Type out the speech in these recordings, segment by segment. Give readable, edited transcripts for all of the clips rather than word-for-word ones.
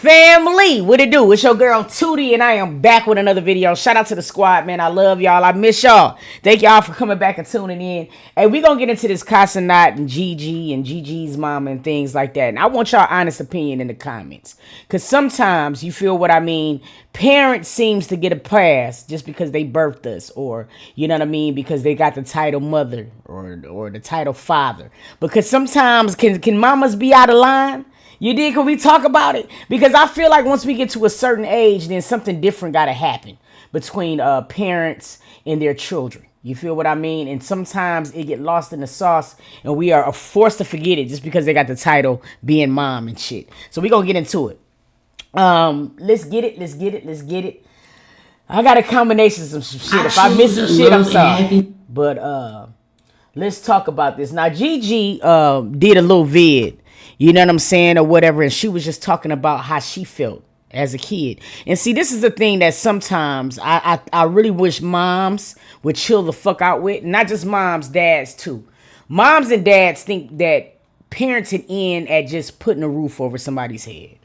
Family, what it do? It's your girl Tootie, and I am back with another video. Shout out to the squad, man. I love y'all. I miss y'all. Thank y'all for coming back and tuning in. Hey, we gonna get into this Cenat and Gigi and Gigi's mama and things like that. And I want y'all honest opinion in the comments, cause sometimes you feel what I mean. Parents seems to get a pass just because they birthed us, or you know what I mean, because they got the title mother or the title father. Because sometimes can mamas be out of line? You did? Can we talk about it? Because I feel like once we get to a certain age, then something different got to happen between parents and their children. You feel what I mean? And sometimes it get lost in the sauce, and we are forced to forget it just because they got the title being mom and shit. So we gonna get into it. Let's get it. I got a combination of some shit. If I miss some shit, I'm sorry. But let's talk about this. Now, Gigi did a little vid. You know what I'm saying, or whatever, and she was just talking about how she felt as a kid. And see, this is the thing that sometimes I really wish moms would chill the fuck out with. Not just moms, dads too. Moms and dads think that parenting in at just putting a roof over somebody's head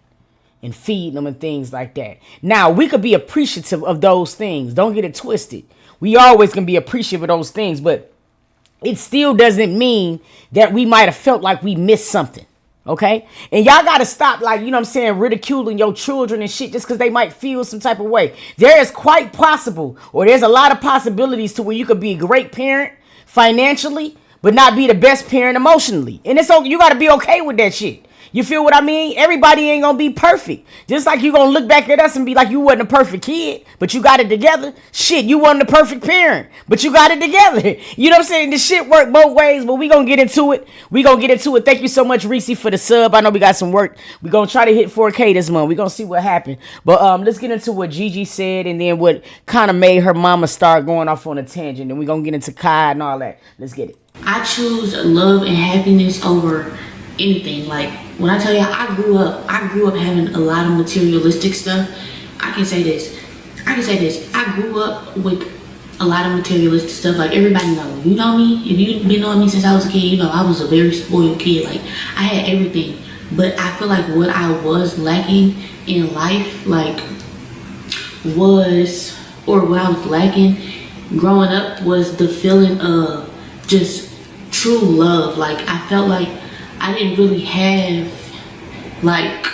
and feeding them and things like that. Now, we could be appreciative of those things. Don't get it twisted. We always can be appreciative of those things, but it still doesn't mean that we might have felt like we missed something. Okay? And y'all gotta stop, like, you know what I'm saying, ridiculing your children and shit just because they might feel some type of way. There is quite possible, or there's a lot of possibilities to where you could be a great parent financially, but not be the best parent emotionally. And it's okay, you gotta be okay with that shit. You feel what I mean? Everybody ain't gonna be perfect. Just like you gonna look back at us and be like, you wasn't a perfect kid, but you got it together. Shit, you wasn't a perfect parent, but you got it together. You know what I'm saying? This shit work both ways, but we gonna get into it. Thank you so much, Reese, for the sub. I know we got some work. We gonna try to hit 4K this month. We gonna see what happened. But let's get into what Gigi said, and then what kind of made her mama start going off on a tangent. And we gonna get into Kai and all that. Let's get it. I choose love and happiness over anything. Like, when I tell you I grew up having a lot of materialistic stuff. I can say this. I grew up with a lot of materialistic stuff. Like, everybody knows. You know me? If you've been knowing me since I was a kid, you know I was a very spoiled kid. Like, I had everything. But I feel like what I was lacking in life, what I was lacking growing up was the feeling of just true love. Like, I felt like I didn't really have, like,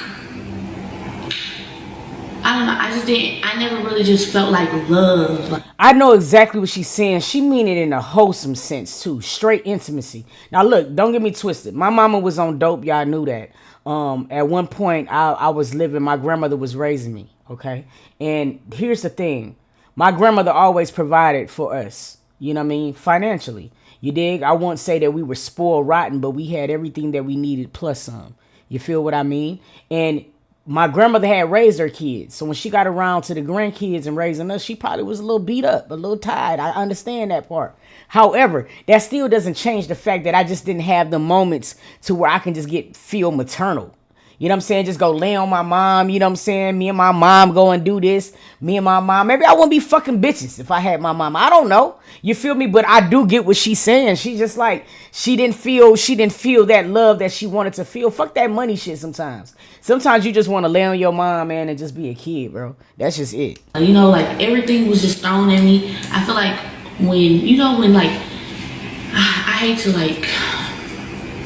I don't know, I never really just felt like love. Like, I know exactly what she's saying. She mean it in a wholesome sense too. Straight intimacy. Now look, don't get me twisted. My mama was on dope. Y'all knew that. At one point I was living, my grandmother was raising me. Okay. And here's the thing. My grandmother always provided for us. You know what I mean? Financially. You dig? I won't say that we were spoiled rotten, but we had everything that we needed plus some. You feel what I mean? And my grandmother had raised her kids. So when she got around to the grandkids and raising us, she probably was a little beat up, a little tired. I understand that part. However, that still doesn't change the fact that I just didn't have the moments to where I can just feel maternal. You know what I'm saying? Just go lay on my mom. You know what I'm saying? Me and my mom go and do this. Me and my mom. Maybe I wouldn't be fucking bitches if I had my mom. I don't know. You feel me? But I do get what she's saying. She's just like, she didn't feel that love that she wanted to feel. Fuck that money shit sometimes. Sometimes you just want to lay on your mom, man, and just be a kid, bro. That's just it. You know, like, everything was just thrown at me. I feel like when like, I hate to, like,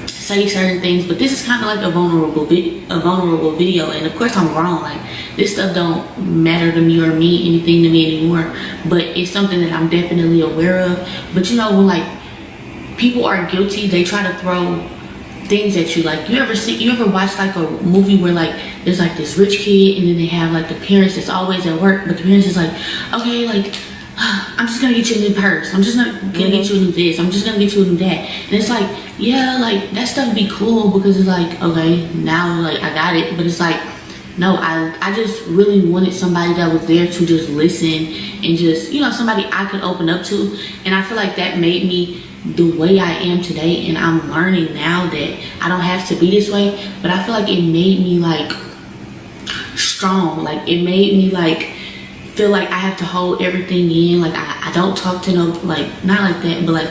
say certain things, but this is kind of like a vulnerable video, and of course I'm wrong. Like, this stuff don't matter to me or mean anything to me anymore, but it's something that I'm definitely aware of. But you know, when like people are guilty, they try to throw things at you. Like, you ever watch like a movie where like there's like this rich kid, and then they have like the parents that's always at work, but the parents is like, okay, like, I'm just gonna get you a new purse, I'm just gonna get you a new this, I'm just gonna get you a new that. And it's like, yeah, like, that stuff be cool because it's like, okay, now like I got it. But it's like, no, I just really wanted somebody that was there to just listen and just, you know, somebody I could open up to. And I feel like that made me the way I am today. And I'm learning now that I don't have to be this way, but I feel like it made me like strong. Like, it made me like feel like I have to hold everything in. Like, I don't talk to no, like, not like that, but like,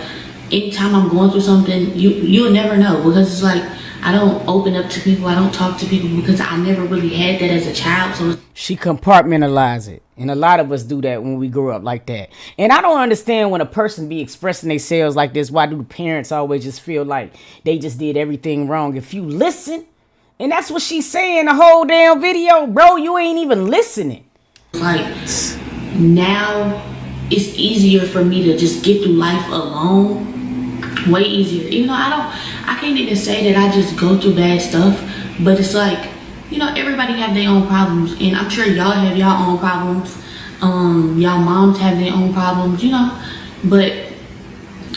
anytime I'm going through something, you'll never know, because it's like, I don't open up to people. I don't talk to people because I never really had that as a child. So she compartmentalize it, and a lot of us do that when we grow up like that. And I don't understand when a person be expressing themselves like this. Why do the parents always just feel like they just did everything wrong? If you listen, and that's what she's saying the whole damn video, bro, you ain't even listening. Like now, it's easier for me to just get through life alone. Way easier. Even though I can't even say that I just go through bad stuff, but it's like, you know, everybody have their own problems, and I'm sure y'all have y'all own problems. Y'all moms have their own problems, you know. But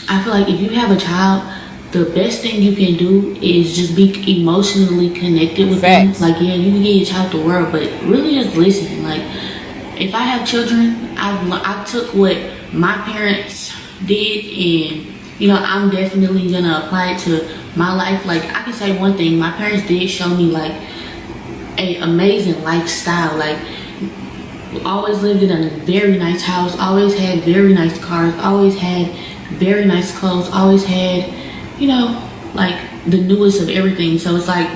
I feel like if you have a child, the best thing you can do is just be emotionally connected with them. Like, yeah, you can get your child the world, but really just listen. Like, if I have children, I took what my parents did, and you know, I'm definitely gonna apply it to my life. Like, I can say one thing: my parents did show me like an amazing lifestyle. Like, always lived in a very nice house, always had very nice cars, always had very nice clothes, always had, you know, like the newest of everything. So it's like,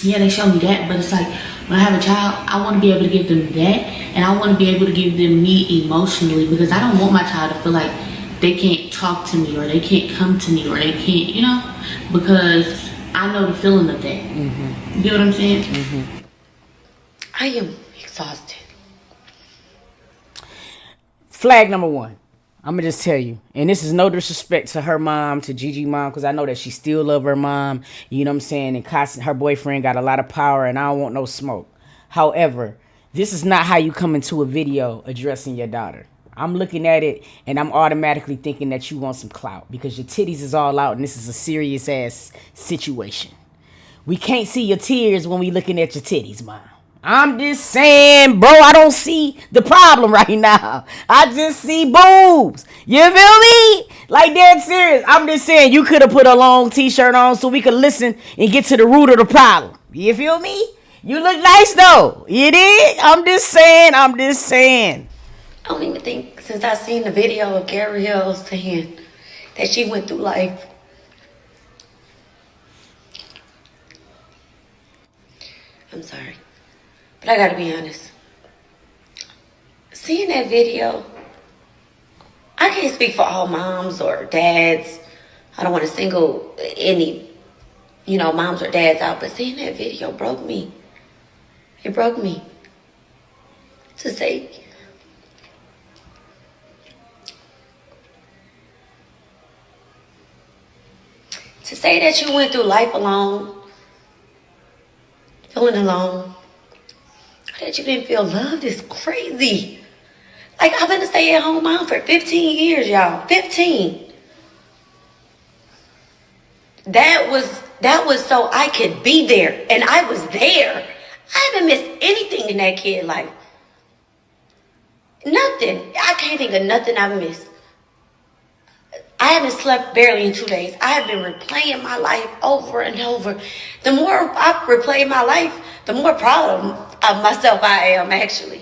yeah, they showed me that, but it's like when I have a child, I want to be able to give them that, and I want to be able to give them me emotionally, because I don't want my child to feel like they can't talk to me, or they can't come to me, or they can't, you know, because I know the feeling of that. You get what I'm saying? I am exhausted. Flag number one. I'm going to just tell you, and this is no disrespect to her mom, to Gigi mom, because I know that she still love her mom, you know what I'm saying, and her boyfriend got a lot of power, and I don't want no smoke. However, this is not how you come into a video addressing your daughter. I'm looking at it, and I'm automatically thinking that you want some clout, because your titties is all out, and this is a serious-ass situation. We can't see your tears when we looking at your titties, mom. I'm just saying, bro, I don't see the problem right now. I just see boobs. You feel me? Like, dead serious. I'm just saying, you could have put a long t-shirt on so we could listen and get to the root of the problem. You feel me? You look nice, though. You did? I'm just saying. I don't even think, since I seen the video of Gabrielle saying that she went through life, I'm sorry, but I gotta be honest. Seeing that video, I can't speak for all moms or dads. I don't want to single any, you know, moms or dads out, but seeing that video broke me. It broke me. To say that you went through life alone, feeling alone, that you didn't feel loved is crazy. Like, I've been a stay-at-home mom for 15 years, y'all. 15. That was so I could be there, and I was there. I haven't missed anything in that kid's life. Nothing. I can't think of nothing I've missed. I haven't slept barely in 2 days. I have been replaying my life over and over. The more I replay my life, the more proud of myself I am, actually.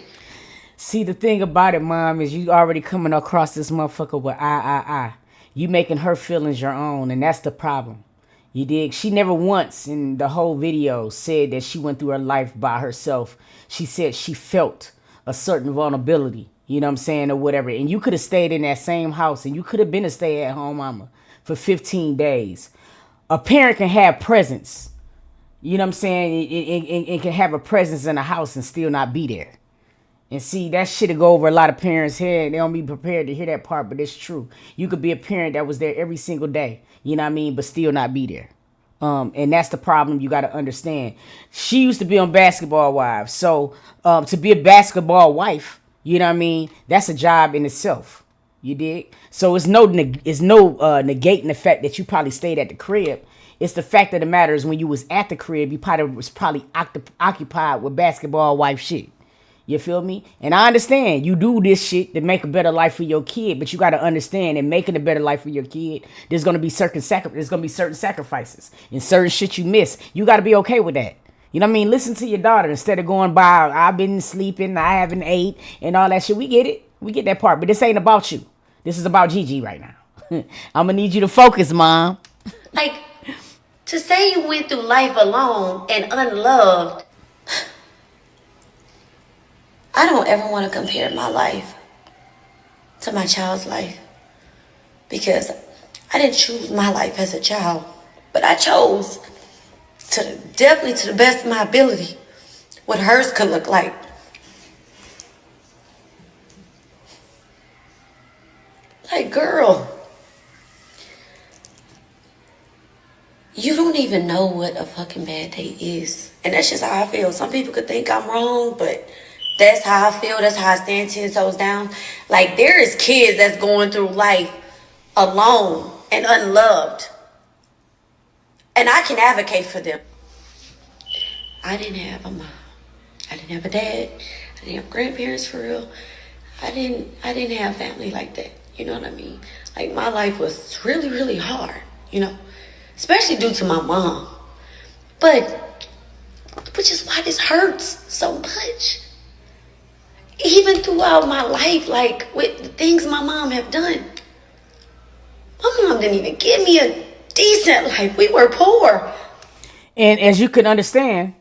See, the thing about it, mom, is you already coming across this motherfucker with I. You making her feelings your own, and that's the problem. You dig? She never once in the whole video said that she went through her life by herself. She said she felt a certain vulnerability, you know what I'm saying, or whatever. And you could have stayed in that same house, and you could have been a stay-at-home mama for 15 days. A parent can have presence, you know what I'm saying, it can have a presence in a house and still not be there. And see, that shit'll go over a lot of parents' head. They don't be prepared to hear that part, but it's true. You could be a parent that was there every single day, you know what I mean, but still not be there. And that's the problem you got to understand. She used to be on Basketball Wives. So to be a basketball wife, you know what I mean, that's a job in itself. You dig? So it's no negating the fact that you probably stayed at the crib. It's the fact of the matter is when you was at the crib, you was probably occupied with basketball wife shit. You feel me? And I understand you do this shit to make a better life for your kid, but you got to understand in making a better life for your kid, there's going to be certain sacrifices and certain shit you miss. You got to be okay with that. You know what I mean? Listen to your daughter instead of going by, I've been sleeping, I haven't ate, and all that shit. We get it. We get that part, but this ain't about you. This is about Gigi right now. I'm going to need you to focus, mom. Like, To say you went through life alone and unloved, I don't ever want to compare my life to my child's life, because I didn't choose my life as a child, but I chose definitely to the best of my ability what hers could look like. Like, girl, you don't even know what a fucking bad day is. And that's just how I feel. Some people could think I'm wrong, but that's how I feel. That's how I stand 10 toes down. Like, there is kids that's going through life alone and unloved. And I can advocate for them. I didn't have a mom. I didn't have a dad. I didn't have grandparents for real. I didn't have family like that. You know what I mean? Like, my life was really, really hard, you know, especially due to my mom. But, which is why this hurts so much. Even throughout my life, like, with the things my mom have done, my mom didn't even give me a decent life. We were poor. And as you can understand,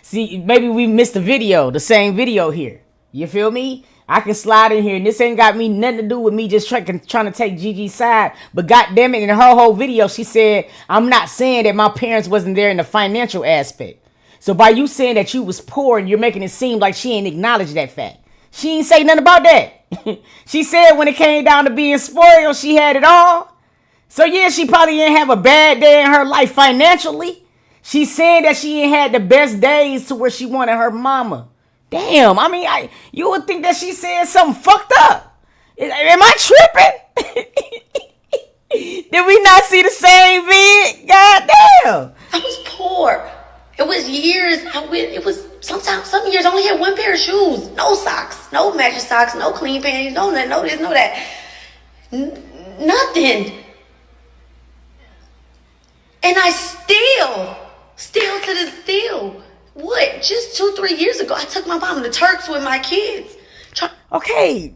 see, maybe we missed the same video here. You feel me? I can slide in here, and this ain't got me nothing to do with me just trying to take Gigi's side. But goddamn it, in her whole video, she said, I'm not saying that my parents wasn't there in the financial aspect. So by you saying that you was poor, and you're making it seem like she ain't acknowledged that fact. She ain't say nothing about that. She said when it came down to being spoiled, she had it all. So yeah, she probably didn't have a bad day in her life financially. She's saying that she ain't had the best days to where she wanted her mama. Damn, I mean, you would think that she said something fucked up. Am I tripping? Did we not see the same vid? God damn. I was poor. It was years. It was sometimes, some years I only had one pair of shoes. No socks. No matching socks. No clean panties. No this, no that. Nothing. And I still to this deal. What? Just 2-3 years ago, I took my mom to Turks with my kids. Okay,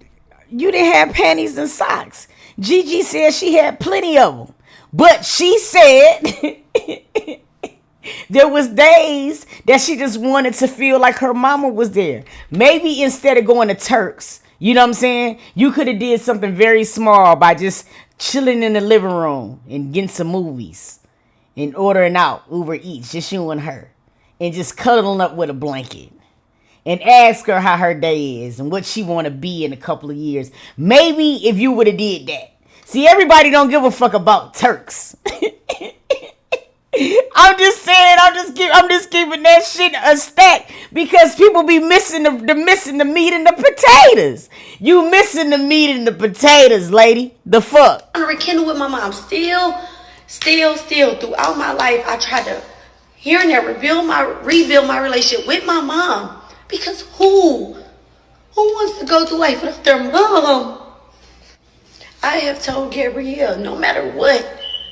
you didn't have panties and socks. Gigi said she had plenty of them. But she said there was days that she just wanted to feel like her mama was there. Maybe instead of going to Turks, you know what I'm saying? You could have did something very small by just chilling in the living room and getting some movies and ordering out Uber Eats, just you and her. And just cuddling up with a blanket. And ask her how her day is and what she want to be in a couple of years. Maybe if you would have did that. See, everybody don't give a fuck about Turks. I'm just saying, I'm just keeping that shit a stack because people be missing the meat and the potatoes. You missing the meat and the potatoes, lady. The fuck. I'm rekindle with my mom. Still throughout my life, I tried to here and there rebuild my relationship with my mom. Because who wants to go through life without their mom? I have told Gabrielle, no matter what,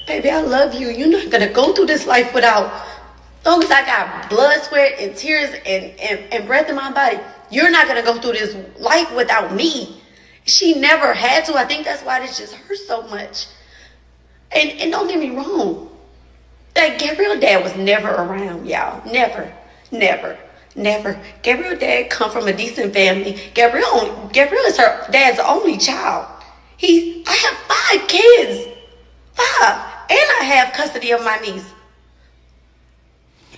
baby, I love you. You're not gonna go through this life without. As long as I got blood, sweat, and tears and breath in my body, you're not gonna go through this life without me. She never had to. I think that's why this just hurts so much. And don't get me wrong. Like, Gabrielle's dad was never around, y'all. Never. Gabrielle's dad come from a decent family. Gabrielle is her dad's only child. I have 5 kids. 5. And I have custody of my niece.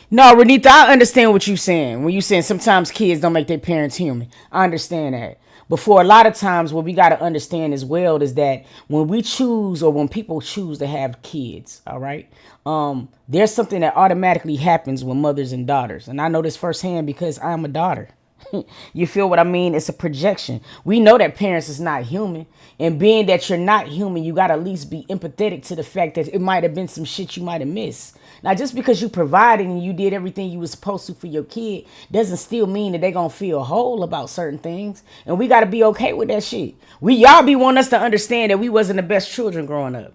No, Renita, I understand what you're saying. When you're saying sometimes kids don't make their parents human. I understand that. But for a lot of times, what we got to understand as well is that when we choose or when people choose to have kids, all right, there's something that automatically happens with mothers and daughters. And I know this firsthand because I'm a daughter. You feel what I mean? It's a projection. We know that parents is not human. And being that you're not human, you got to at least be empathetic to the fact that it might have been some shit you might have missed. Now, just because you provided and you did everything you were supposed to for your kid doesn't still mean that they're going to feel whole about certain things. And we got to be okay with that shit. Y'all be wanting us to understand that we wasn't the best children growing up.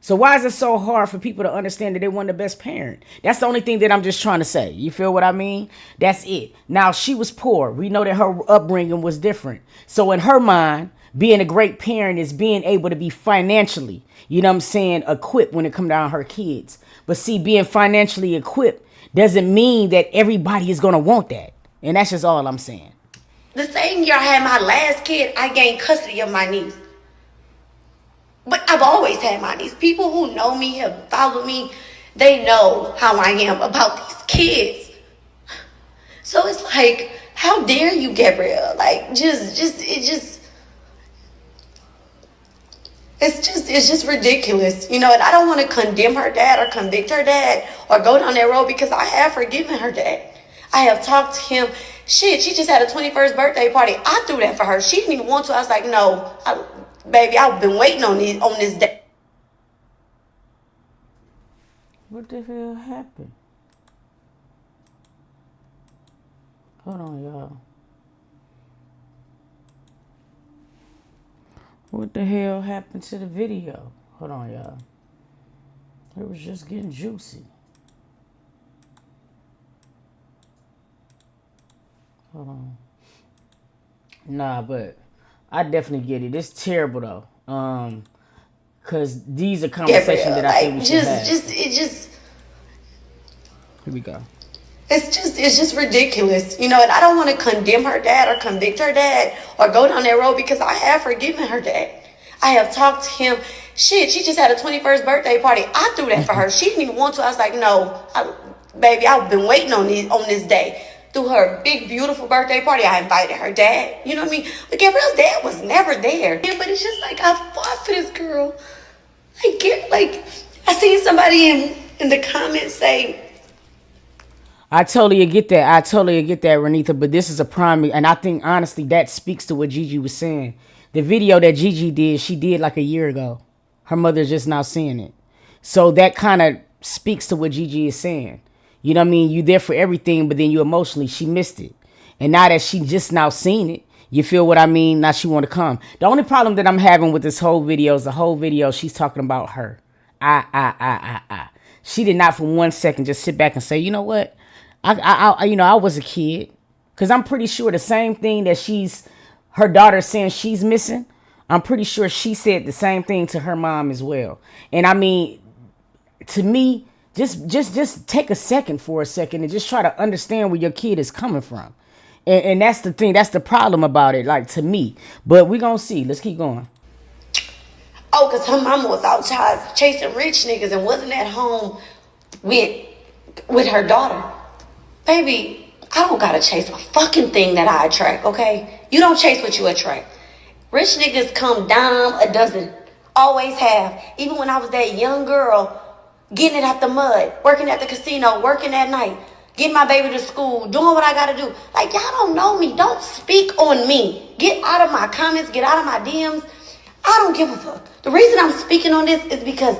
So why is it so hard for people to understand that they weren't the best parent? That's the only thing that I'm just trying to say. You feel what I mean? That's it. Now, she was poor. We know that her upbringing was different. So in her mind, Being a great parent is being able to be financially, you know what I'm saying, equipped when it comes down to her kids. But see, being financially equipped doesn't mean that everybody is going to want that. And that's just all I'm saying. The same year I had my last kid, I gained custody of my niece. But I've always had my niece. People who know me, have followed me, they know how I am about these kids. So it's like, how dare you, Gabrielle? Like, it's just ridiculous, you know. And I don't want to condemn her dad or convict her dad or go down that road, because I have forgiven her dad. I have talked to him. Shit, she just had a 21st birthday party. I threw that for her. She didn't even want to. I was like, no, baby, I've been waiting on this day. What the hell happened? Hold on, y'all. What the hell happened to the video? Hold on, y'all. It was just getting juicy. Hold on. Nah, but I definitely get it. It's terrible though. Cause these are conversations that I think we should have. Here we go. It's just ridiculous, you know. And I don't want to condemn her dad or convict her dad or go down that road, because I have forgiven her dad. I have talked to him. Shit, she just had a 21st birthday party. I threw that for her. She didn't even want to. I was like, no, baby, I've been waiting on this day. Through her big, beautiful birthday party, I invited her dad. You know what I mean? But Gabrielle's dad was never there. But it's just like, I fought for this girl. I seen somebody in the comments say, I totally get that, Renitha. But this is a prime, and I think honestly that speaks to what Gigi was saying. The video that Gigi did, she did like a year ago. Her mother's just now seeing it, so that kind of speaks to what Gigi is saying. You know what I mean? You there for everything, but then you emotionally, she missed it, and now that she just now seen it, you feel what I mean? Now she want to come. The only problem that I'm having with this whole video is the whole video she's talking about her. She did not for 1 second just sit back and say, you know what? I was a kid, because I'm pretty sure the same thing that her daughter saying she's missing, I'm pretty sure she said the same thing to her mom as well. And I mean, to me, just take a second and just try to understand where your kid is coming from. And that's the thing, that's the problem about it, like, to me. But we gonna see. Let's keep going. oh, because her mama was outside chasing rich niggas and wasn't at home with her daughter. Baby, I don't gotta chase a fucking thing that I attract, okay? You don't chase what you attract. Rich niggas come dime a dozen. Always have. Even when I was that young girl, getting it out the mud, working at the casino, working at night, getting my baby to school, doing what I gotta do. Like, y'all don't know me. Don't speak on me. Get out of my comments. Get out of my DMs. I don't give a fuck. The reason I'm speaking on this is because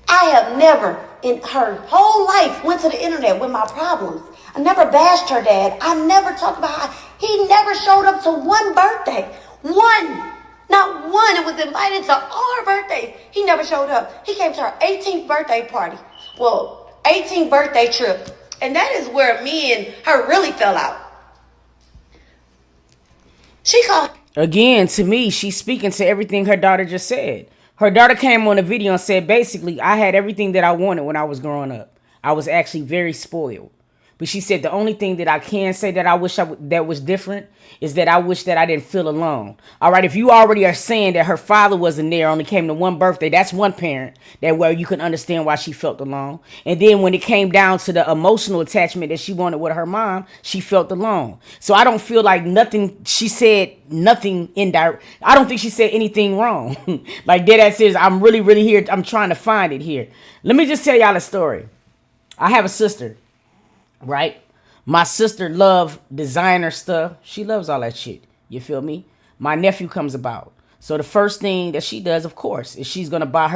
I have never in her whole life went to the internet with my problems. I never bashed her dad. I never talked about how he never showed up to one birthday. One. Not one. It was invited to all her birthdays. He never showed up. He came to her 18th birthday party. Well, 18th birthday trip. And that is where me and her really fell out. She called. Again, to me, she's speaking to everything her daughter just said. Her daughter came on a video and said, basically, I had everything that I wanted when I was growing up. I was actually very spoiled. But she said the only thing that I can say that I wish that was different is that I wish that I didn't feel alone. All right, if you already are saying that her father wasn't there, only came to one birthday, that's one parent that where you can understand why she felt alone. And then when it came down to the emotional attachment that she wanted with her mom, she felt alone. So I don't feel like nothing, she said nothing indirect. I don't think she said anything wrong. Like dead ass is, I'm really here. I'm trying to find it here. Let me just tell y'all a story. I have a sister. Right? My sister loves designer stuff. She loves all that shit. You feel me? My nephew comes about. So the first thing that she does, of course, is she's going to buy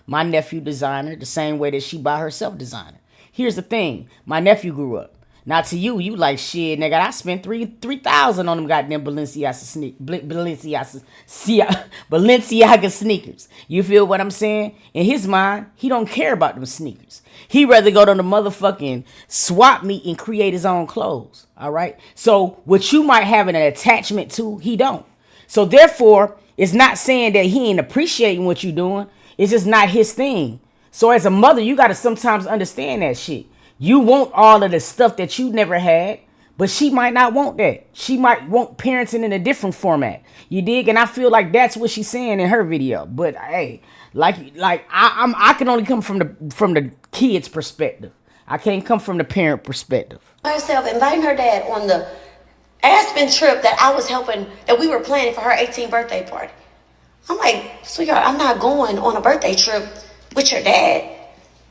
my nephew designer, the same way that she buy herself designer. Here's the thing. My nephew grew up. Now to you like, shit, nigga, I spent $3,000 on them goddamn Balenciaga sneakers. You feel what I'm saying? In his mind, he don't care about them sneakers. He rather go to the motherfucking swap meet and create his own clothes. All right? So what you might have an attachment to, he don't. So therefore, It's not saying that he ain't appreciating what you doing. It's just not his thing. So as a mother, you got to sometimes understand that shit. You want all of the stuff that you never had, but she might not want that. She might want parenting in a different format. You dig? And I feel like that's what she's saying in her video. But hey, I can only come from the kid's perspective. I can't come from the parent perspective. Herself inviting her dad on the Aspen trip that I was helping, that we were planning for her 18th birthday party. I'm like, sweetheart, I'm not going on a birthday trip with your dad.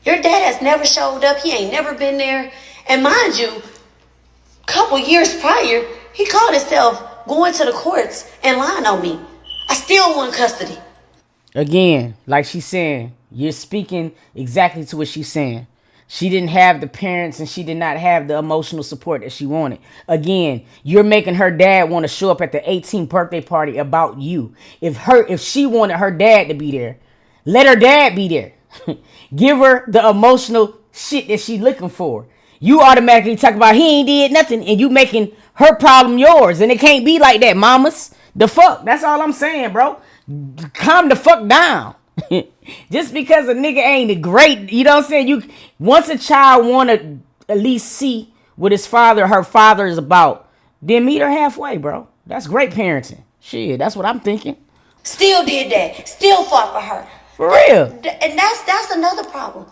Your dad has never showed up. He ain't never been there. And mind you, a couple years prior, he called himself going to the courts and lying on me. I still want custody. Again, like she's saying, you're speaking exactly to what she's saying. She didn't have the parents and she did not have the emotional support that she wanted. Again, you're making her dad want to show up at the 18th birthday party about you. If she wanted her dad to be there, let her dad be there. Give her the emotional shit that she's looking for. You automatically talk about he ain't did nothing and you making her problem yours. And it can't be like that, mamas. The fuck? That's all I'm saying, bro. Calm the fuck down. Just because a nigga ain't great, you know what I'm saying? Once a child want to at least see what his father, her father is about, then meet her halfway, bro. That's great parenting. Shit, that's what I'm thinking. Still did that. Still fought for her. For real. And that's another problem.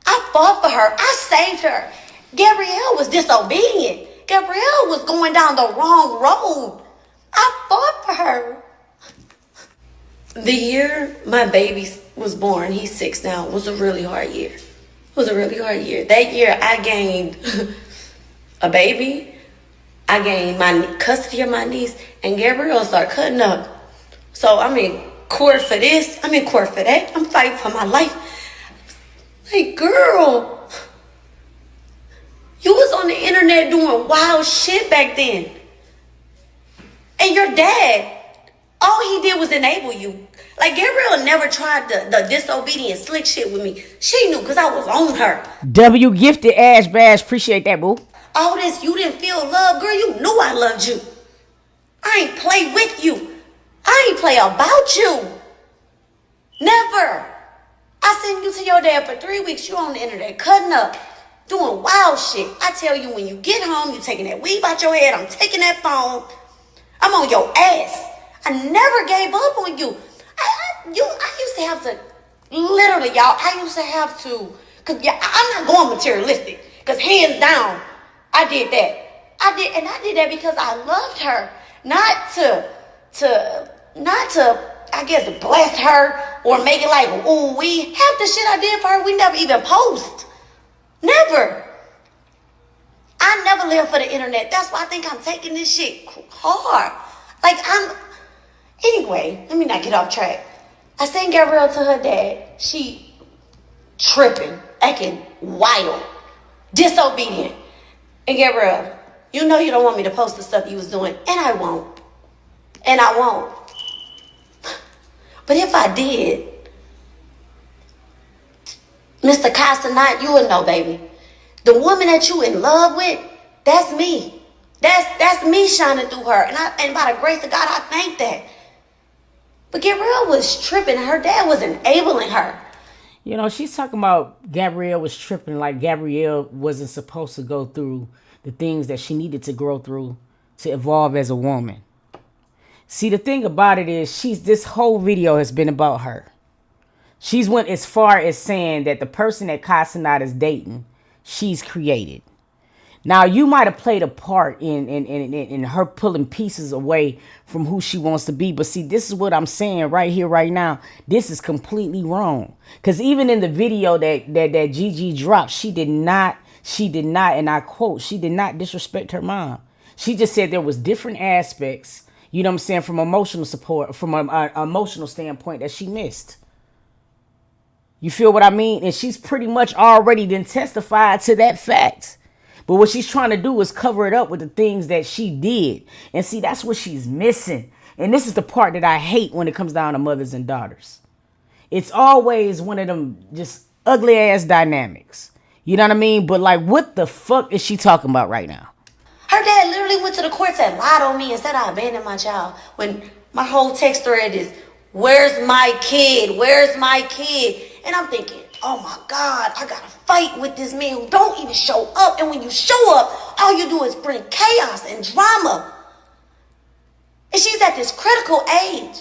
I fought for her. I saved her. Gabrielle was disobedient. Gabrielle was going down the wrong road. I fought for her. The year my baby was born, he's 6 now, was a really hard year. It was a really hard year. That year I gained a baby. I gained my custody of my niece. And Gabrielle started cutting up. So I'm in court for this. I'm in court for that. I'm fighting for my life. Like, girl, you was on the internet doing wild shit back then. And your dad, all he did was enable you. Like, Gabrielle never tried the disobedient slick shit with me. She knew because I was on her. W gifted Ash Bash. Appreciate that, boo. All this, you didn't feel love. Girl, you knew I loved you. I ain't play with you. I ain't play about you. Never. I sent you to your dad for 3 weeks. You on the internet cutting up, doing wild shit. I tell you, when you get home, you taking that weave out your head. I'm taking that phone. I'm on your ass. I never gave up on you. I used to have to, literally, y'all, I used to have to, because I'm not going materialistic, because hands down, I did that. I did that because I loved her, not to, I guess, bless her or make it like, ooh, half the shit I did for her, we never even post. Never. I never lived for the internet. That's why I think I'm taking this shit hard. Anyway, let me not get off track. I sent Gabrielle to her dad. She tripping, acting wild, disobedient. And Gabrielle, you know you don't want me to post the stuff you was doing, and I won't. And I won't. But if I did, Mr. Cenat, you would know, baby. The woman that you in love with, that's me. That's me shining through her. And by the grace of God, I thank that. But Gabrielle was tripping. Her dad was enabling her. You know, she's talking about Gabrielle was tripping, like Gabrielle wasn't supposed to go through the things that she needed to grow through to evolve as a woman. See, the thing about it is, this whole video has been about her. She's went as far as saying that the person that Cenat is dating, she's created. Now, you might have played a part in her pulling pieces away from who she wants to be. But see, this is what I'm saying right here, right now. This is completely wrong. Because even in the video that Gigi dropped, she did not, and I quote, she did not disrespect her mom. She just said there was different aspects, you know what I'm saying, from emotional support, from an emotional standpoint that she missed. You feel what I mean? And she's pretty much already been testified to that fact. But what she's trying to do is cover it up with the things that she did. And see, that's what she's missing. And this is the part that I hate when it comes down to mothers and daughters. It's always one of them just ugly ass dynamics. You know what I mean? But like, what the fuck is she talking about right now? Her dad literally went to the courts and lied on me and said I abandoned my child when My whole text thread is, where's my kid? Where's my kid? And I'm thinking, oh my God, I gotta fight with this man who don't even show up. And when you show up, all you do is bring chaos and drama. And she's at this critical age.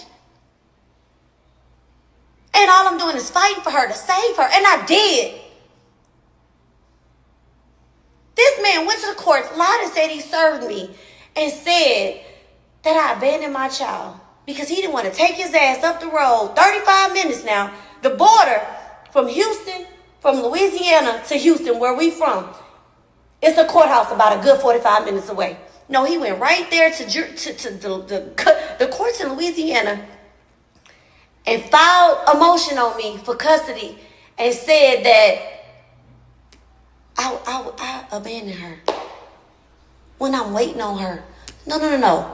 And all I'm doing is fighting for her to save her. And I did. This man went to the courts, lied and said he served me, and said that I abandoned my child because he didn't want to take his ass up the road. 35 minutes now. The border from Houston, from Louisiana to Houston, where we from, it's a courthouse about a good 45 minutes away. No, he went right there to the courts in Louisiana and filed a motion on me for custody and said that I abandoned her when I'm waiting on her. No.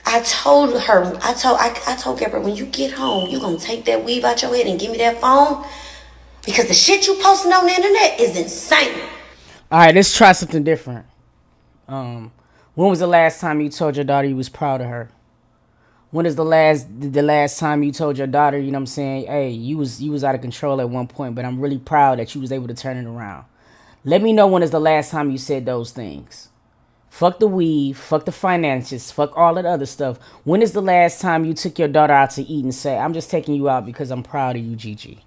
I told Gabriel, when you get home, you're going to take that weave out your head and give me that phone because the shit you posting on the internet is insane. All right, let's try something different. When was the last time you told your daughter you was proud of her? When is the last time you told your daughter, you know what I'm saying, hey, you was out of control at one point, but I'm really proud that you was able to turn it around. Let me know when is the last time you said those things. Fuck the weed, fuck the finances, fuck all that other stuff. When is the last time you took your daughter out to eat and say, I'm just taking you out because I'm proud of you, Gigi?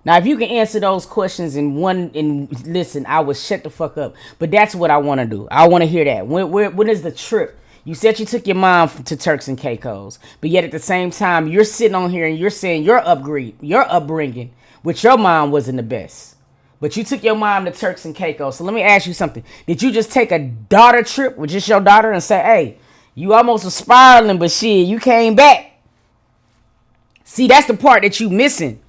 Now, if you can answer those questions listen, I will shut the fuck up. But that's what I want to do. I want to hear that. When is the trip? You said you took your mom to Turks and Caicos, but yet at the same time, you're sitting on here and you're saying your upbringing with your mom wasn't the best. But you took your mom to Turks and Caicos. So let me ask you something. Did you just take a daughter trip with just your daughter and say, hey, you almost was spiraling, but shit, you came back? See, that's the part that you missing.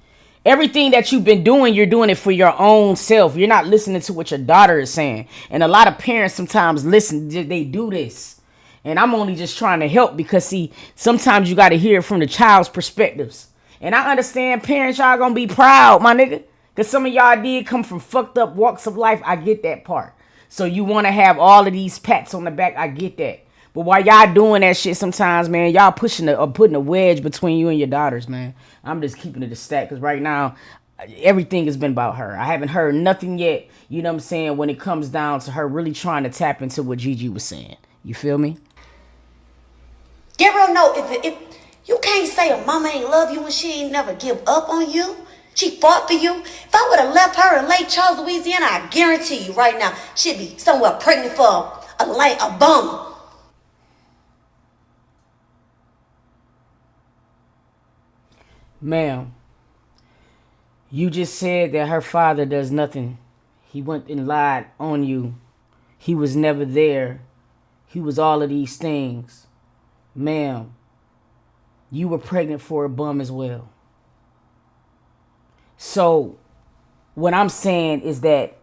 Everything that you've been doing, you're doing it for your own self. You're not listening to what your daughter is saying. And a lot of parents sometimes listen, they do this. And I'm only just trying to help because, see, sometimes you got to hear it from the child's perspectives. And I understand parents, y'all going to be proud, my nigga. Because some of y'all did come from fucked up walks of life. I get that part. So you want to have all of these pats on the back. I get that. But while y'all doing that shit sometimes, man, y'all putting a wedge between you and your daughters, man. I'm just keeping it a stack because right now, everything has been about her. I haven't heard nothing yet, you know what I'm saying, when it comes down to her really trying to tap into what Gigi was saying. You feel me? Gabriel, no, if you can't say a mama ain't love you when she ain't never give up on you. She fought for you. If I would have left her in Lake Charles, Louisiana, I guarantee you right now, she'd be somewhere pregnant for a bum. Ma'am, you just said that her father does nothing. He went and lied on you. He was never there. He was all of these things. Ma'am, you were pregnant for a bum as well. So what I'm saying is that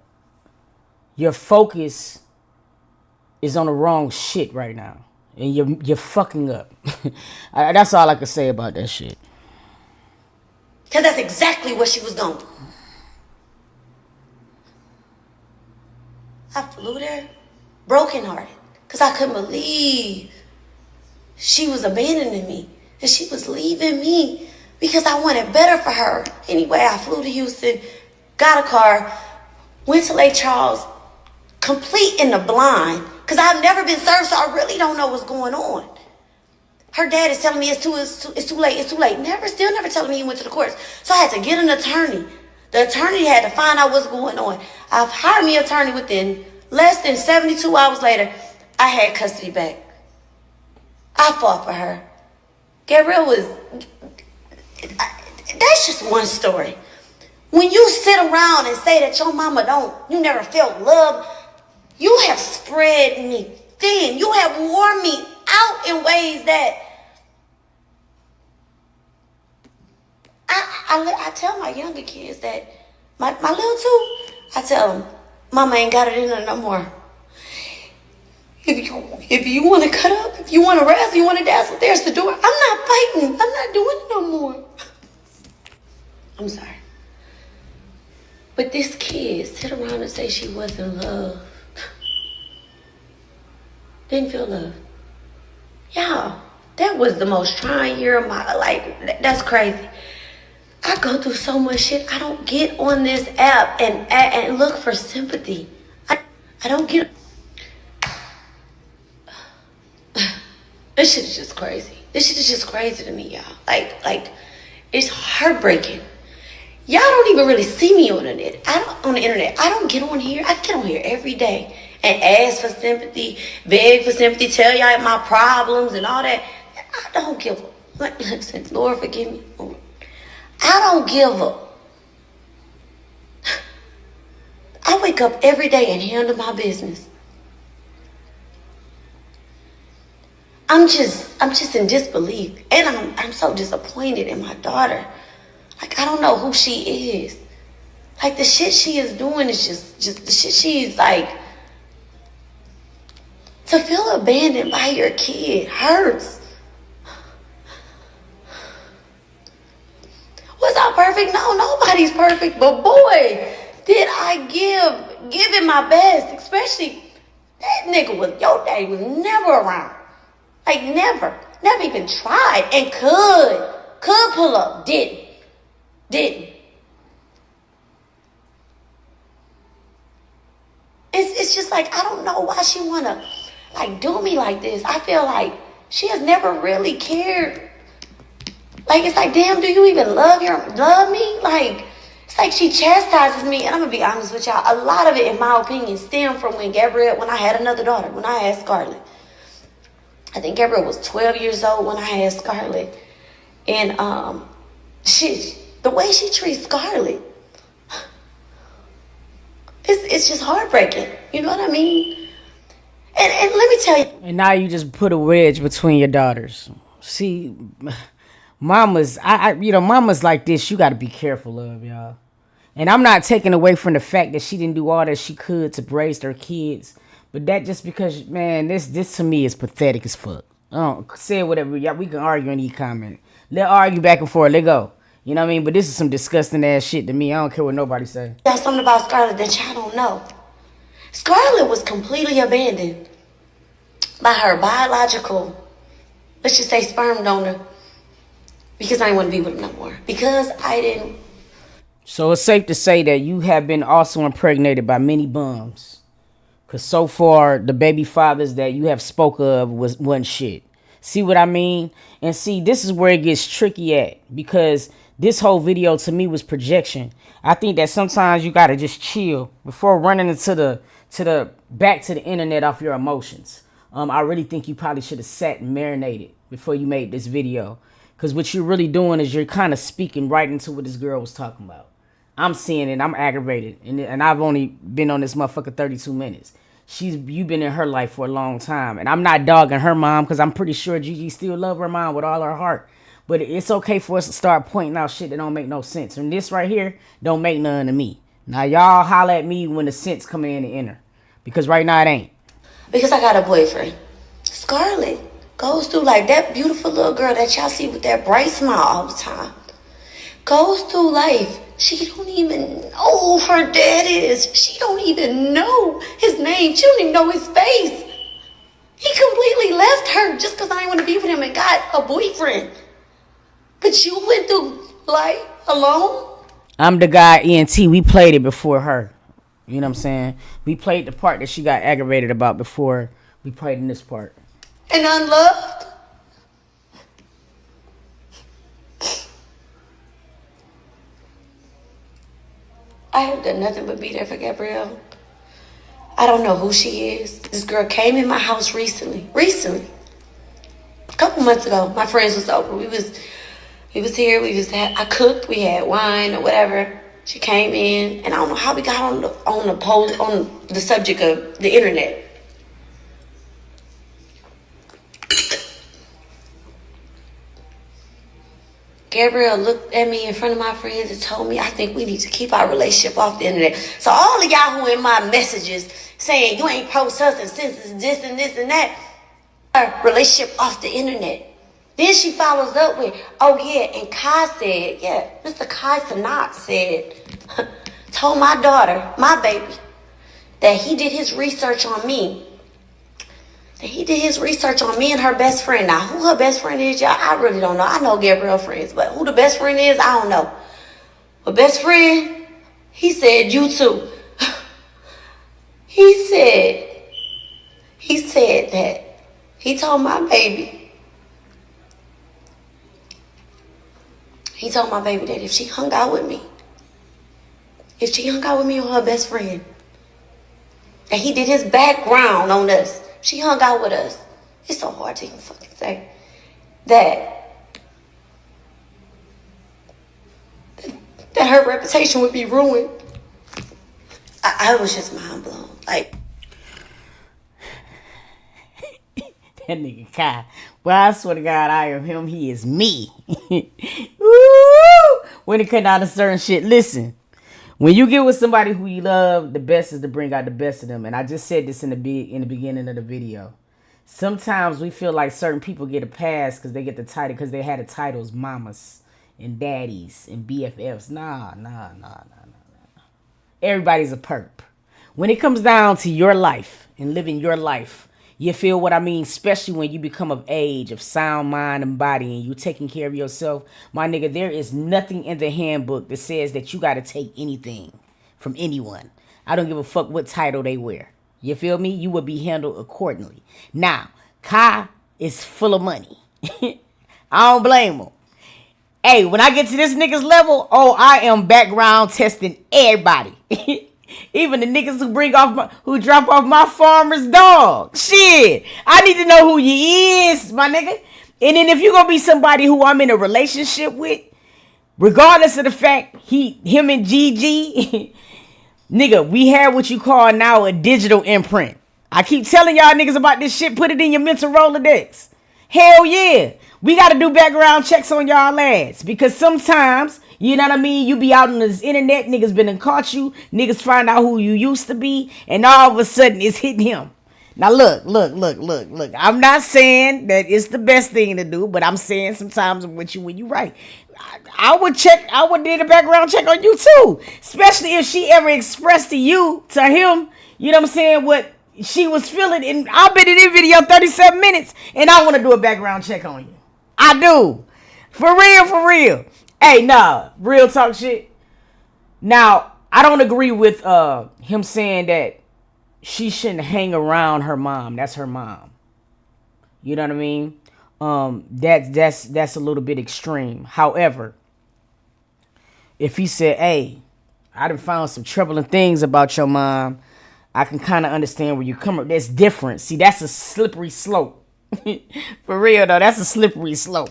your focus is on the wrong shit right now. And you're fucking up. That's all I can say about that shit. Because that's exactly where she was going. I flew there brokenhearted because I couldn't believe she was abandoning me and she was leaving me because I wanted better for her. Anyway, I flew to Houston, got a car, went to Lake Charles, complete in the blind because I've never been served, so I really don't know what's going on. Her dad is telling me it's too late. Still never telling me he went to the courts. So I had to get an attorney. The attorney had to find out what's going on. I've hired me an attorney within less than 72 hours later. I had custody back. I fought for her. Gabrielle that's just one story. When you sit around and say that your mama you never felt love, you have spread me thin. You have worn me out in ways that I tell my younger kids that my little two, I tell them, mama ain't got it in her no more. If you want to cut up, if you want to wrestle, you want to dazzle, there's the door. I'm not fighting. I'm not doing it no more. I'm sorry. But this kid sit around and say she wasn't loved. Didn't feel love. Y'all, That was the most trying year of my life. That's crazy. I go through so much shit. I don't get on this app and look for sympathy. I don't get. This shit is just crazy. This shit is just crazy to me, y'all. Like, it's heartbreaking. Y'all don't even really see me on the internet. I don't get on here. I get on here every day and ask for sympathy, beg for sympathy, tell y'all my problems and all that. I don't give a. Listen, Lord, forgive me. I don't give a. I wake up every day and handle my business. I'm just in disbelief, and I'm so disappointed in my daughter. Like, I don't know who she is. Like, the shit she is doing is just the shit she's like. To feel abandoned by your kid hurts. Was I perfect? No, nobody's perfect. But boy, did I give it my best. Especially that nigga your daddy was never around. Like, never even tried and could pull up. Didn't. It's just like, I don't know why she wanna like do me like this. I feel like she has never really cared. Like, it's like, damn, do you even love me? Like, it's like she chastises me, and I'm gonna be honest with y'all. A lot of it, in my opinion, stemmed from when I had another daughter, when I had Scarlett. I think Gabrielle was 12 years old when I had Scarlett. And the way she treats Scarlett, it's just heartbreaking. You know what I mean? And let me tell you. And now you just put a wedge between your daughters. See, mamas like this, you got to be careful of, y'all. And I'm not taking away from the fact that she didn't do all that she could to raise their kids. But that just because, man, this to me is pathetic as fuck. Say whatever, y'all. We can argue in these comments. Let's argue back and forth. Let go. You know what I mean? But this is some disgusting ass shit to me. I don't care what nobody say. There's something about Scarlett that y'all don't know. Scarlett was completely abandoned by her biological, let's just say, sperm donor. Because I didn't want to be with him no more. Because I didn't. So it's safe to say that you have been also impregnated by many bums. Because so far, the baby fathers that you have spoke of wasn't shit. See what I mean? And see, this is where it gets tricky at. Because this whole video to me was projection. I think that sometimes you got to just chill before running into the back to the internet off your emotions. I really think you probably should have sat and marinated before you made this video. Because what you're really doing is you're kind of speaking right into what this girl was talking about. I'm seeing it. I'm aggravated. And I've only been on this motherfucker 32 minutes. You've been in her life for a long time. And I'm not dogging her mom because I'm pretty sure Gigi still love her mom with all her heart. But it's okay for us to start pointing out shit that don't make no sense. And this right here don't make none to me. Now y'all holler at me when the sense come in and enter. Because right now it ain't. Because I got a boyfriend. Scarlett goes through like that beautiful little girl that y'all see with that bright smile all the time. Goes through life. She don't even know who her dad is. She don't even know his name. She don't even know his face. He completely left her just because I didn't want to be with him and got a boyfriend. But you went through life alone? I'm the guy, ENT. We played it before her. You know what I'm saying? We played the part that she got aggravated about before we played in this part. And unloved? I have done nothing but be there for Gabrielle. I don't know who she is. This girl came in my house recently. A couple months ago. My friends was over. We was here. I cooked. We had wine or whatever. She came in, and I don't know how we got on the subject of the internet. Gabrielle looked at me in front of my friends and told me, I think we need to keep our relationship off the internet. So all of y'all who in my messages saying you ain't post-us and this and this and that, our relationship off the internet. Then she follows up with, oh yeah, and Kai said, yeah, Mr. Kai Cenat said, told my daughter, my baby, that he did his research on me. And he did his research on me and her best friend. Now, who her best friend is, y'all, I really don't know. I know Gabrielle friends, but who the best friend is, I don't know. But best friend, he said, you too. He said that he told my baby that if she hung out with me or her best friend, and he did his background on us, she hung out with us. It's so hard to even fucking say that her reputation would be ruined. I was just mind blown. Like, that nigga Kai. Well, I swear to God, I am him. He is me. Woo! When it comes down to certain shit, listen. When you get with somebody who you love, the best is to bring out the best of them. And I just said this in the beginning of the video. Sometimes we feel like certain people get a pass because they get the title, because they had the titles mamas and daddies and BFFs. Nah. Everybody's a perp. When it comes down to your life and living your life, you feel what I mean? Especially when you become of age, of sound mind and body, and you taking care of yourself. My nigga, there is nothing in the handbook that says that you got to take anything from anyone. I don't give a fuck what title they wear. You feel me? You will be handled accordingly. Now, Kai is full of money. I don't blame him. Hey, when I get to this nigga's level, oh, I am background testing everybody. Even the niggas who drop off my farmer's dog. Shit. I need to know who you is, my nigga. And then if you're gonna be somebody who I'm in a relationship with, regardless of the fact him and Gigi, nigga, we have what you call now a digital imprint. I keep telling y'all niggas about this shit. Put it in your mental Rolodex. Hell yeah. We got to do background checks on y'all lads. Because sometimes, you know what I mean, you be out on this internet, niggas been and caught you, niggas find out who you used to be, and all of a sudden it's hitting him. Now look. I'm not saying that it's the best thing to do, but I'm saying sometimes I'm with you when you right. I would do a background check on you too. Especially if she ever expressed to him, you know what I'm saying, what she was feeling. And I've been in this video 37 minutes, and I want to do a background check on you. I do. For real. Hey, nah, real talk shit. Now, I don't agree with him saying that she shouldn't hang around her mom. That's her mom. You know what I mean? That's a little bit extreme. However, if he said, hey, I done found some troubling things about your mom, I can kind of understand where you come from. That's different. See, that's a slippery slope. For real though, that's a slippery slope.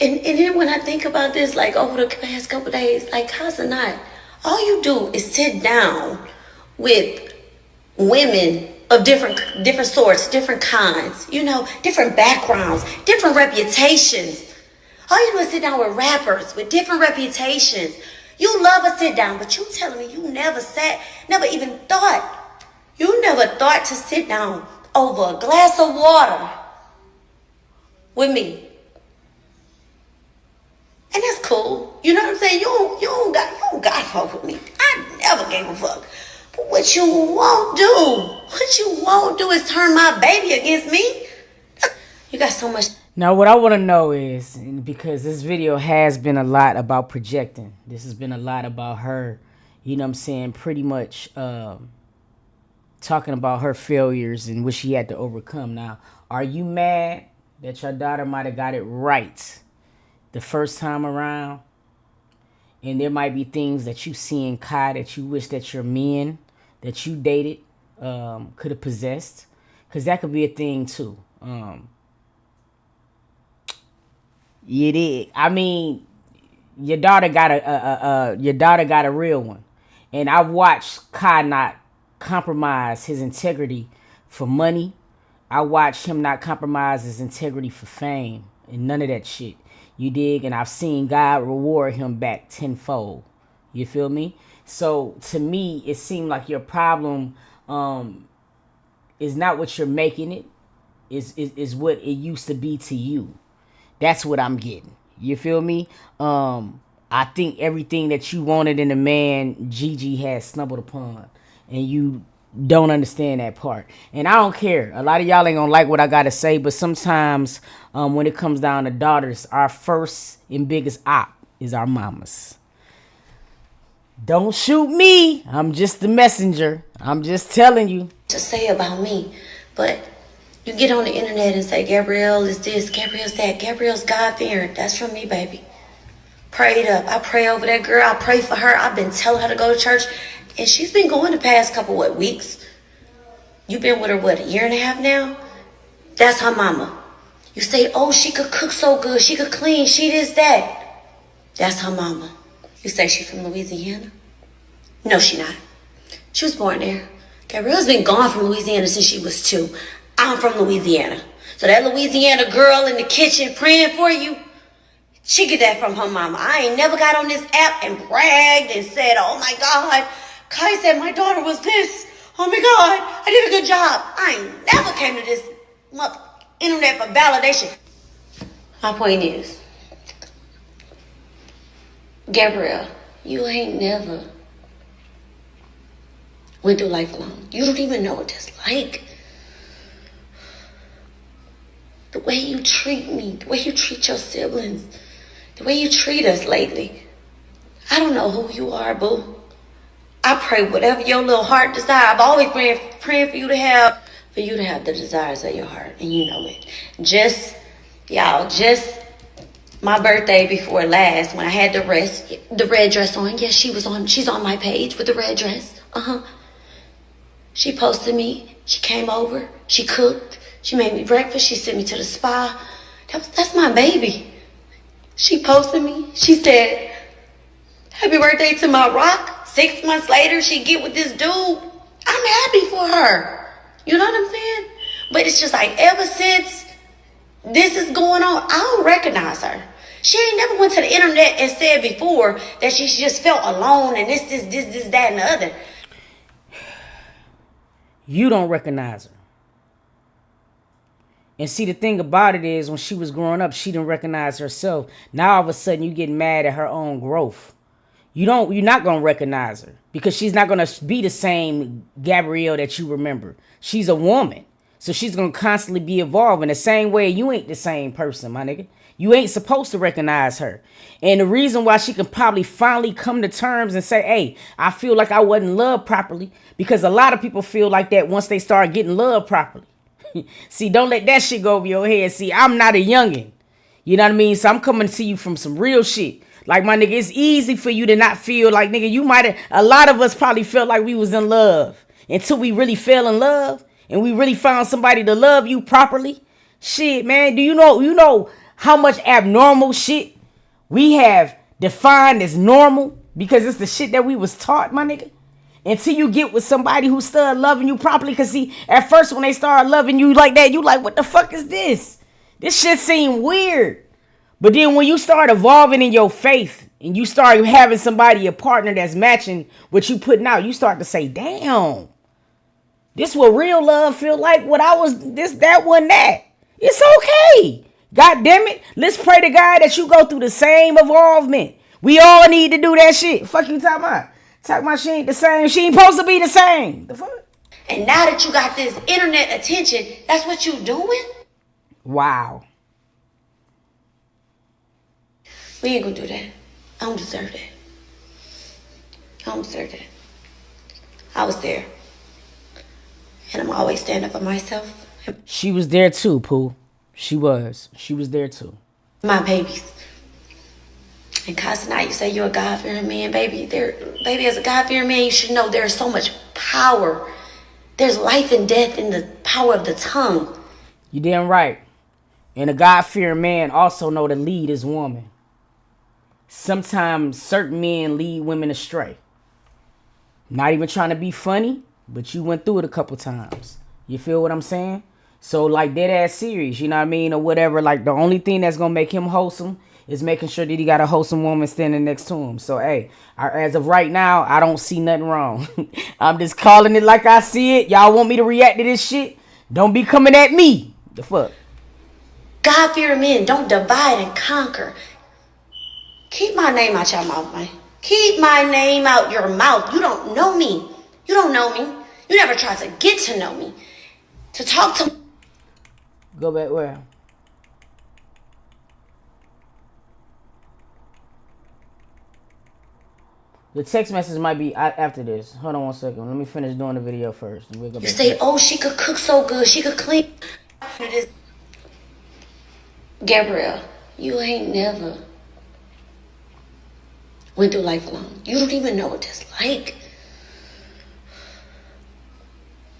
And then when I think about this, like over the past couple of days, like Cenat, all you do is sit down with women of different sorts, different kinds, you know, different backgrounds, different reputations. All you do is sit down with rappers with different reputations. You love a sit down, but you telling me you never thought to sit down over a glass of water with me. And that's cool. You know what I'm saying? You don't got to fuck with me. I never gave a fuck. But what you won't do is turn my baby against me. You got so much. Now, what I want to know is, because this video has been a lot about projecting. This has been a lot about her, you know what I'm saying, pretty much talking about her failures and what she had to overcome. Now, are you mad that your daughter might have got it right the first time around? And there might be things that you see in Kai that you wish that your men that you dated could have possessed. Because that could be a thing too. You did. I mean, your daughter got a real one. And I've watched Kai not compromise his integrity for money. I watched him not compromise his integrity for fame and none of that shit. You dig? And I've seen God reward him back tenfold. You feel me? So to me, it seemed like your problem is not what you're making it. Is what it used to be to you. That's what I'm getting. You feel me? I think everything that you wanted in a man, Gigi has stumbled upon. and you don't understand that part. And I don't care. A lot of y'all ain't gonna like what I gotta say, but sometimes when it comes down to daughters, our first and biggest op is our mamas. Don't shoot me. I'm just the messenger. I'm just telling you. To say about me, but you get on the internet and say Gabrielle is this, Gabrielle's that, Gabrielle's God-fearing. That's from me, baby. Prayed up. I pray over that girl. I pray for her. I've been telling her to go to church, and she's been going the past couple weeks. You've been with her a year and a half now? That's her mama. You say, oh, she could cook so good, she could clean, she this, that. That's her mama. You say she from Louisiana? No, she not. She was born there. Gabrielle's been gone from Louisiana since she was 2. I'm from Louisiana. So that Louisiana girl in the kitchen praying for you, she get that from her mama. I ain't never got on this app and bragged and said, oh my God, Kai said my daughter was this. Oh my God, I did a good job. I ain't never came to this internet for validation. My point is, Gabrielle, you ain't never went through life alone. You don't even know what that's like. The way you treat me, the way you treat your siblings, the way you treat us lately. I don't know who you are, boo. I pray whatever your little heart desire. I've always been praying for you to have the desires of your heart, and you know it. Just my birthday before last, when I had the red dress on. Yes, she's on my page with the red dress. She posted me. She came over. She cooked. She made me breakfast. She sent me to the spa. That's my baby. She posted me. She said, happy birthday to my rock. 6 months later, she get with this dude. I'm happy for her. You know what I'm saying? But it's just like, ever since this is going on, I don't recognize her. She ain't never went to the internet and said before that she just felt alone and this, that, and the other. You don't recognize her. And see, the thing about it is, when she was growing up, she didn't recognize herself. Now all of a sudden you get mad at her own growth. You're not going to recognize her because she's not going to be the same Gabrielle that you remember. She's a woman. So she's going to constantly be evolving. The same way you ain't the same person, my nigga. You ain't supposed to recognize her. And the reason why she can probably finally come to terms and say, hey, I feel like I wasn't loved properly, because a lot of people feel like that once they start getting loved properly. See, don't let that shit go over your head. See, I'm not a youngin'. You know what I mean? So I'm coming to you from some real shit. Like, my nigga, it's easy for you to not feel like, nigga, you might have, a lot of us probably felt like we was in love until we really fell in love and we really found somebody to love you properly. Shit, man, do you know how much abnormal shit we have defined as normal because it's the shit that we was taught, my nigga? Until you get with somebody who started loving you properly. Because see, at first when they start loving you like that, you like, what the fuck is this? This shit seem weird. But then when you start evolving in your faith and you start having somebody, a partner that's matching what you putting out, you start to say, damn, this what real love feel like. What I was, this, that, one, that. It's okay. God damn it. Let's pray to God that you go through the same evolvement. We all need to do that shit. Fuck you talking about? Talking about she ain't the same. She ain't supposed to be the same. The fuck? And now that you got this internet attention, that's what you doing? Wow. We ain't gonna do that. I don't deserve that. I don't deserve that. I was there. And I'm always standing up for myself. She was there too, Pooh. She was there too. My babies. And Cenat, you say you're a God-fearing man, baby. Baby, as a God-fearing man, you should know there's so much power. There's life and death in the power of the tongue. You damn right. And a God-fearing man also know to lead his woman. Sometimes certain men lead women astray. Not even trying to be funny, but you went through it a couple times. You feel what I'm saying? So like dead ass serious, you know what I mean? Or whatever. Like the only thing that's gonna make him wholesome is making sure that he got a wholesome woman standing next to him. So hey, as of right now, I don't see nothing wrong. I'm just calling it like I see it. Y'all want me to react to this shit? Don't be coming at me. The fuck? God-fearing men don't divide and conquer. Keep my name out your mouth, man. Keep my name out your mouth. You don't know me. You don't know me. You never tried to get to know me. To talk to... Go back where? The text message might be after this. Hold on one second. Let me finish doing the video first. We'll go You back say, oh, she could cook so good. She could clean. Gabrielle, you ain't never went through life alone. You don't even know what that's like.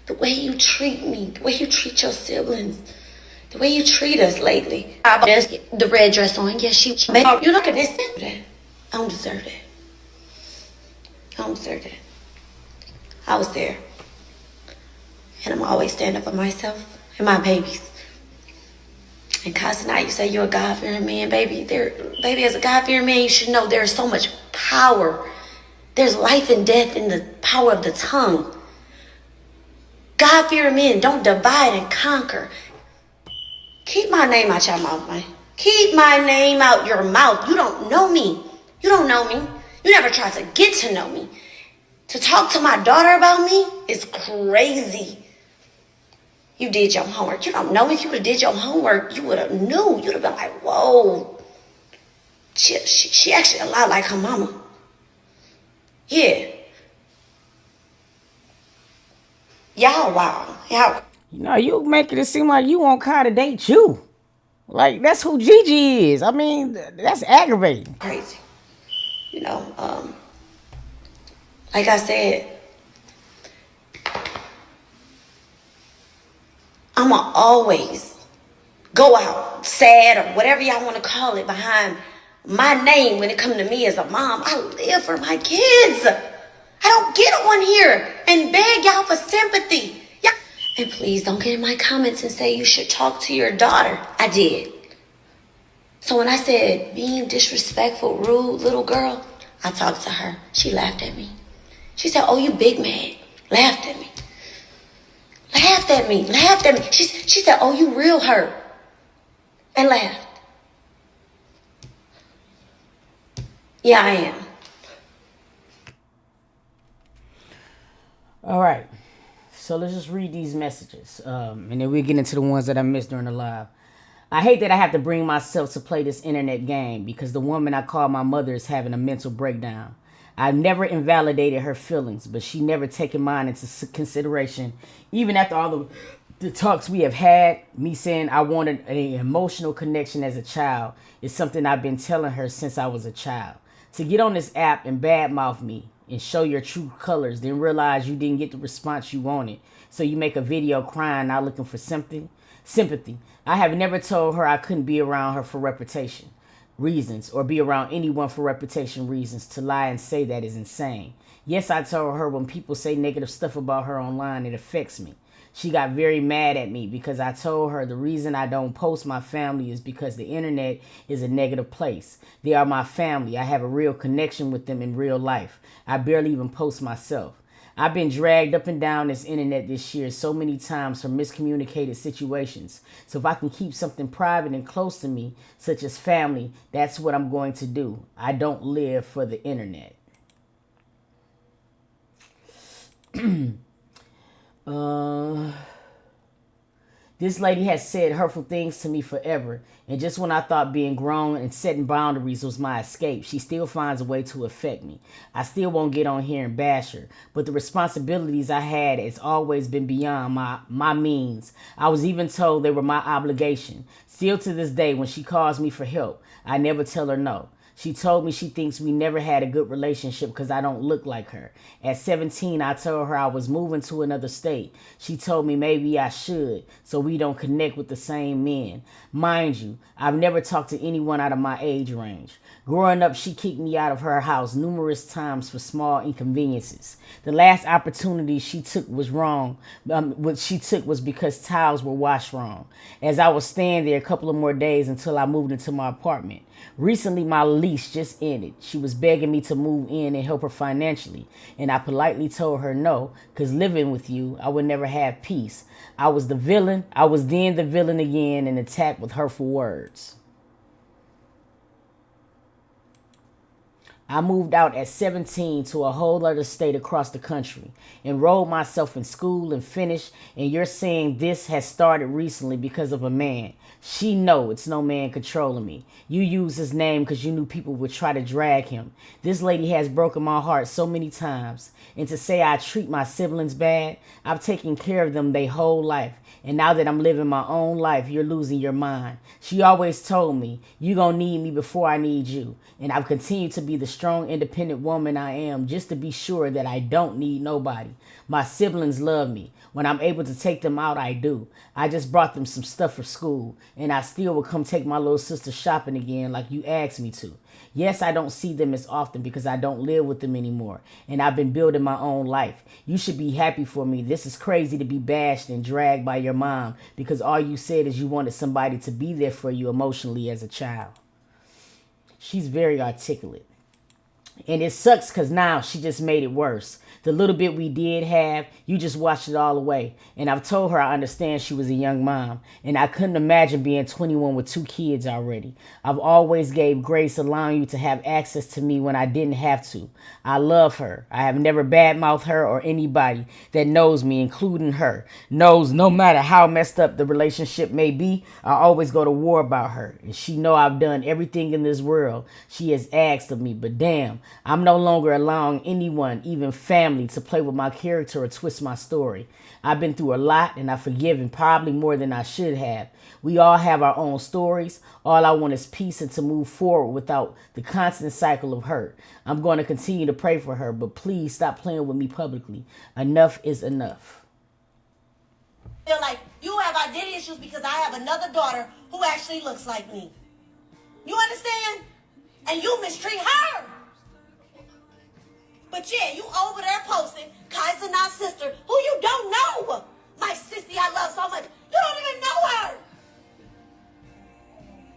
The way you treat me, the way you treat your siblings, the way you treat us lately. I just get the red dress on. Yes, she made you look at this. I don't deserve that. I don't deserve that. I was there. And I'm always standing up for myself and my babies. And Cenat, you say you're a God-fearing man, baby. Baby, as a God-fearing man, you should know there's so much power. There's life and death in the power of the tongue. God-fearing men don't divide and conquer. Keep my name out your mouth, man. Keep my name out your mouth. You don't know me. You don't know me. You never tried to get to know me. To talk to my daughter about me is crazy. You did your homework. You don't know me. If you would have did your homework, you would have knew. You'd have been like, whoa. She actually a lot like her mama. Yeah. Y'all wow. Y'all. You know, you making it seem like you want Kai to date you. Like, that's who Gigi is. I mean, that's aggravating. Crazy. You know, like I said, I'ma always go out sad or whatever y'all want to call it behind my name when it comes to me as a mom. I live for my kids. I don't get on here and beg y'all for sympathy. And please don't get in my comments and say you should talk to your daughter. I did. So when I said being disrespectful, rude, little girl, I talked to her. She laughed at me. She said, oh, you big man. Laughed at me. Laughed at me. Laughed at me. She said, oh, you real hurt. And laughed. Yeah, I am. All right. So let's just read these messages. And then we'll get into the ones that I missed during the live. I hate that I have to bring myself to play this internet game because the woman I call my mother is having a mental breakdown. I've never invalidated her feelings, but she never taken mine into consideration. Even after all the talks we have had, me saying I wanted an emotional connection as a child is something I've been telling her since I was a child. To get on this app and badmouth me and show your true colors, then realize you didn't get the response you wanted. So you make a video crying, not looking for sympathy. I have never told her I couldn't be around her for reputation reasons or be around anyone for reputation reasons. To lie and say that is insane. Yes, I told her when people say negative stuff about her online, it affects me. She got very mad at me because I told her the reason I don't post my family is because the internet is a negative place. They are my family. I have a real connection with them in real life. I barely even post myself. I've been dragged up and down this internet this year so many times for miscommunicated situations. So if I can keep something private and close to me, such as family, that's what I'm going to do. I don't live for the internet. This lady has said hurtful things to me forever, and just when I thought being grown and setting boundaries was my escape, she still finds a way to affect me. I still won't get on here and bash her, but the responsibilities I had has always been beyond my means. I was even told they were my obligation. Still to this day, when she calls me for help, I never tell her no. She told me she thinks we never had a good relationship because I don't look like her. At 17, I told her I was moving to another state. She told me maybe I should, so we don't connect with the same men. Mind you, I've never talked to anyone out of my age range. Growing up, she kicked me out of her house numerous times for small inconveniences. The last opportunity she took was wrong. What she took was because tiles were washed wrong. As I was staying there a couple of more days until I moved into my apartment. Recently, my lease just ended. She was begging me to move in and help her financially, and I politely told her no, because living with you, I would never have peace. I was the villain. I was then the villain again and attacked with hurtful words. I moved out at 17 to a whole other state across the country, enrolled myself in school and finished, and you're saying this has started recently because of a man. She know it's no man controlling me. You use his name because you knew people would try to drag him. This lady has broken my heart so many times. And to say I treat my siblings bad, I've taken care of them their whole life. And now that I'm living my own life, you're losing your mind. She always told me, you gonna need me before I need you. And I've continued to be the strong, independent woman I am just to be sure that I don't need nobody. My siblings love me. When I'm able to take them out, I do. I just brought them some stuff for school, and I still will come take my little sister shopping again like you asked me to. Yes, I don't see them as often because I don't live with them anymore, and I've been building my own life. You should be happy for me. This is crazy to be bashed and dragged by your mom because all you said is you wanted somebody to be there for you emotionally as a child. She's very articulate. And it sucks because now she just made it worse. The little bit we did have, you just washed it all away. And I've told her I understand she was a young mom. And I couldn't imagine being 21 with 2 kids already. I've always gave grace allowing you to have access to me when I didn't have to. I love her. I have never badmouthed her or anybody that knows me, including her. Knows no matter how messed up the relationship may be, I always go to war about her. And she know I've done everything in this world she has asked of me. But damn, I'm no longer allowing anyone, even family, to play with my character or twist my story. I've been through a lot and I've forgiven probably more than I should have. We all have our own stories. All I want is peace and to move forward without the constant cycle of hurt. I'm going to continue to pray for her, but please stop playing with me publicly. Enough is enough. Feel like you have identity issues because I have another daughter who actually looks like me. You understand? And you mistreat her. But yeah, you over there posting Cenat's sister, who you don't know. My sissy I love so much. You don't even know her.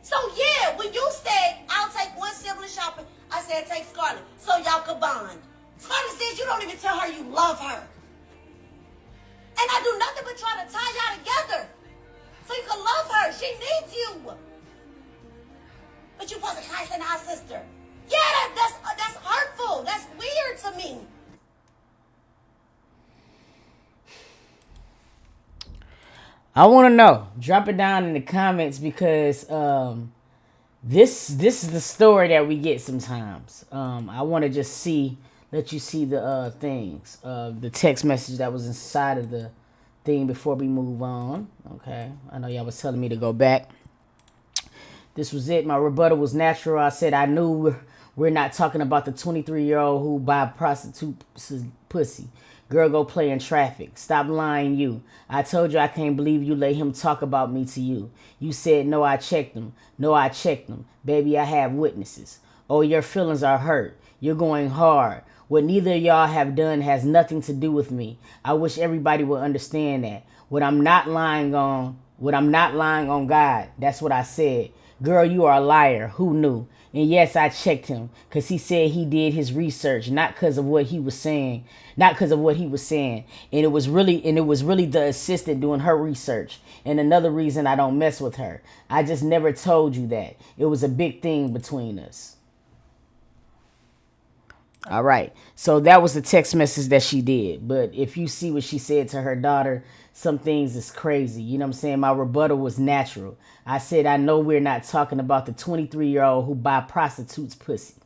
So yeah, when you said, I'll take one sibling shopping, I said take Scarlett so y'all could bond. Scarlett says you don't even tell her you love her. And I do nothing but try to tie y'all together so you can love her. She needs you. But you posted Cenat's sister. Yeah, that's hurtful. That's weird to me. I want to know. Drop it down in the comments because this is the story that we get sometimes. I want to just let you see the things, the text message that was inside of the thing before we move on. Okay, I know y'all was telling me to go back. This was it. My rebuttal was natural. I said I knew we're not talking about the 23-year-old who buy prostitute pussy. Girl, go play in traffic. Stop lying, you. I told you I can't believe you let him talk about me to you. You said, no, I checked him. No, I checked him. Baby, I have witnesses. Oh, your feelings are hurt. You're going hard. What neither of y'all have done has nothing to do with me. I wish everybody would understand that. What I'm not lying on God. That's what I said. Girl, you are a liar. Who knew? And yes, I checked him because he said he did his research, not because of what he was saying, And it was really the assistant doing her research. And another reason I don't mess with her. I just never told you that. It was a big thing between us. All right. So that was the text message that she did. But if you see what she said to her daughter, some things is crazy. You know what I'm saying? My rebuttal was natural. I said, I know we're not talking about the 23-year-old who buy prostitutes pussy.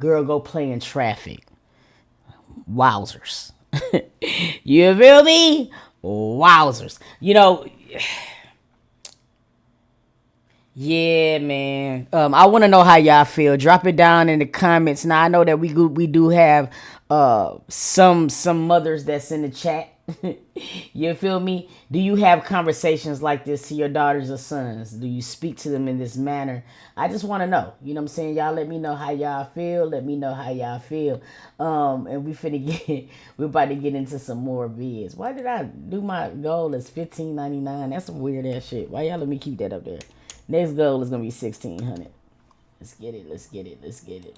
Girl, go play in traffic. Wowzers. You feel me? Wowzers. You know, yeah, man. I want to know how y'all feel. Drop it down in the comments. Now I know that we do have some mothers that's in the chat. You feel me? Do you have conversations like this to your daughters or sons? Do you speak to them in this manner? I just want to know. You know what I'm saying? Y'all let me know how y'all feel. Let me know how y'all feel. And we're about to get into some more vids. Why did I do my goal as $15.99? That's some weird ass shit. Why y'all let me keep that up there? Next goal is gonna be $1,600. Let's get it.